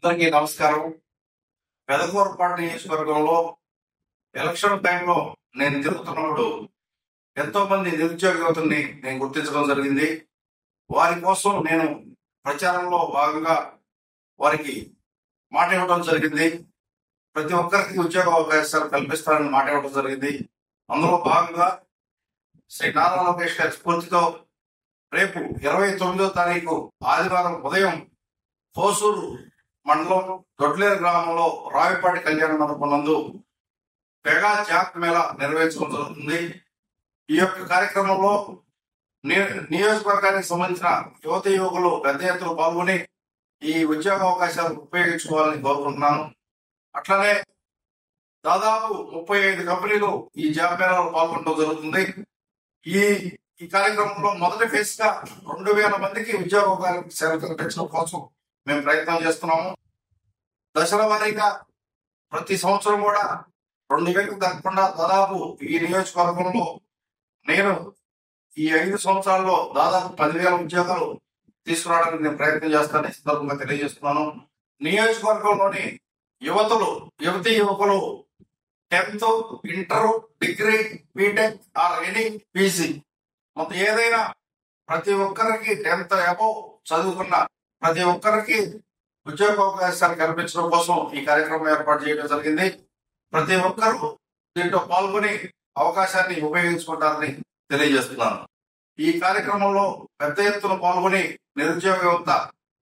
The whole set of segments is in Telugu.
అందరికీ నమస్కారం. పెదకూరపాడు నియోజకవర్గంలో ఎలక్షన్ టైంలో నేను తిరుగుతున్నప్పుడు ఎంతో మంది నిరుద్యోగ యువతుల్ని నేను గుర్తించడం జరిగింది. వారి కోసం నేను ప్రచారంలో భాగంగా వారికి మాట ఇవ్వడం జరిగింది. ప్రతి ఒక్కరికి ఉద్యోగ అవకాశాలు కల్పిస్తారని మాట ఇవ్వడం జరిగింది. అందులో భాగంగా శ్రీ నారా లోకేష్ గారి స్ఫూర్తితో రేపు 29వ తారీఖు ఆదివారం ఉదయం హోసూరు మండలం దొడ్లేరు గ్రామంలో రావిపాటి కళ్యాణ మండపం నందు మెగా జాబ్ మేళా నిర్వహించడం జరుగుతుంది. ఈ యొక్క కార్యక్రమంలో నియోజకవర్గానికి సంబంధించిన యువత యువకులు పెద్ద ఎత్తున పాల్గొని ఈ ఉద్యోగ అవకాశాలు ఉపయోగించుకోవాలని కోరుకుంటున్నాను. అట్లనే దాదాపు 35 కంపెనీలు ఈ జాబ్ మేళాలో పాల్గొనడం జరుగుతుంది. ఈ కార్యక్రమంలో మొదటి ఫేజ్ గా 2000 మందికి ఉద్యోగ అవకాశాలు కల్పించడం కోసం మేము ప్రయత్నం చేస్తున్నాము. దశల వారీగా ప్రతి సంవత్సరం కూడా 2000 తగ్గకుండా దాదాపు ఈ నియోజకవర్గంలో నేను ఈ 5 సంవత్సరాల్లో దాదాపు 10,000 ఉద్యోగాలు తీసుకురావడానికి నేను ప్రయత్నం చేస్తానని సందర్భంగా తెలియజేస్తున్నాను. నియోజకవర్గంలోని యువతీ యువకులు 10th, inter, degree, BTech or any PG మొత్తం ఏదైనా ప్రతి ఒక్కరికి 10th అబోవ్ చదువుకున్న ప్రతి ఒక్కరికి ఉద్యోగ అవకాశాలు కల్పించడం కోసం ఈ కార్యక్రమం ఏర్పాటు చేయడం జరిగింది. ప్రతి ఒక్కరూ దీంట్లో పాల్గొని అవకాశాన్ని ఉపయోగించుకుంటారని తెలియజేస్తున్నాను. ఈ కార్యక్రమంలో పెద్ద ఎత్తున పాల్గొని నిరుద్యోగ యువత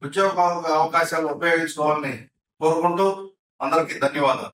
ఉద్యోగ అవకాశాలు ఉపయోగించుకోవాలని కోరుకుంటూ అందరికీ ధన్యవాదాలు.